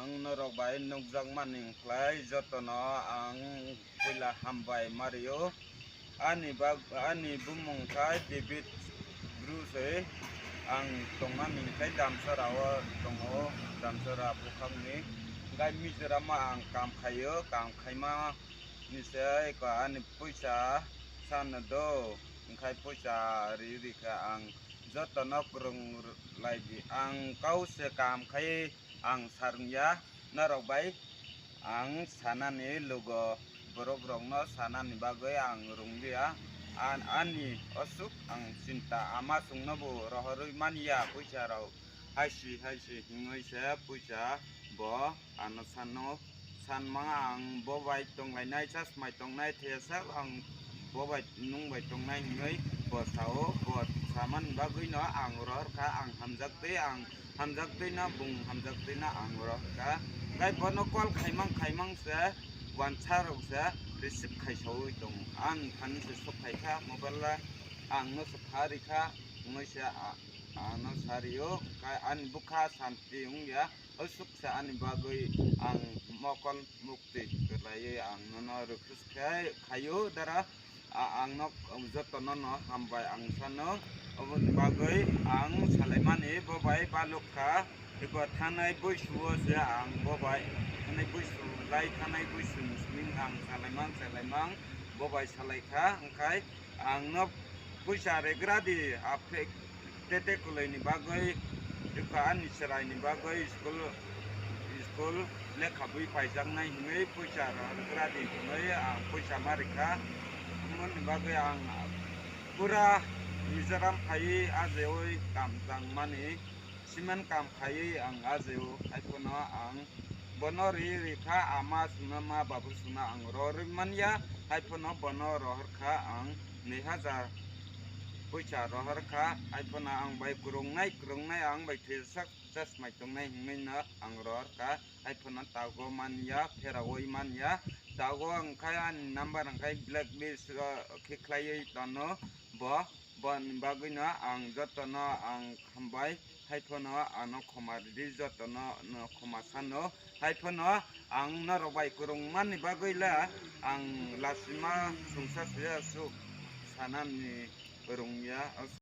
ang narobay nugjang maning klay jotono ang pila hambay Mario ani bumong kay David Bruce ang tonganing kay damsarawa tongo damsara bukhangni gai mizrama ang kam khaima nisai ko ani puisa sanado khai puisa ririka ang jotono krung laidi ang kause kam khai ang sarungya narokbai ang sanani logo borok-borokno sanani bagoi ang runglia ani osuk ang cinta ama sungnobo rohorui mania puisa rau haisi hingoi se puisa bo ano sanno sanma ang bobai tonglai chasmai tongnai thesa ang bobai nungbai tongnai ngoi bo sao bo saman bagoi no ang ror ka ang hamjakte na bung hamjakte na ang ror ka gai bono kol khaimang se wanchar se receive khaisoi tong an than se sokhai kha mobile ang no sakhari kha ngoi se ano sario kai an bukha santi ungya osuk sa an bagoi ang mokol mukti kelai ang nono rukus kai khayo dara ang nok jotono no hambai ang sano obon bagoi ang salaimani bobai balukha eko thanai boisuo se ang bobai thanai boisu lai thanai boisu muslim ang salaimang bobai salaikha angkai ang no puisa regradi apek tete kulai ni bagoi dukaan israi ni bagoi school lekha bui paijang nai hingei puisa regradi hingei ang puisa marika mon bagoi ang pura Mizoram khai ajeoi kamjang mani simen kam khai ang ajeo aipono ang bonori rikha ama sunama babu suna ang rorimania aipono bono rohorkha ang 2000 puisa rohorkha aipono ang bai kurungnai ang bai thesak chasmai tongnai hingmeina ang rohorkha aipono tago mania pheragoi mania tago ang khai number ang khai blacklist khlai tono bo bon bagino ang jotono ang hambai haipono ano khomari jotono no khomasano haipono ang narobai kurung mani bagoila ang lasima sungsa su sanamni kurungya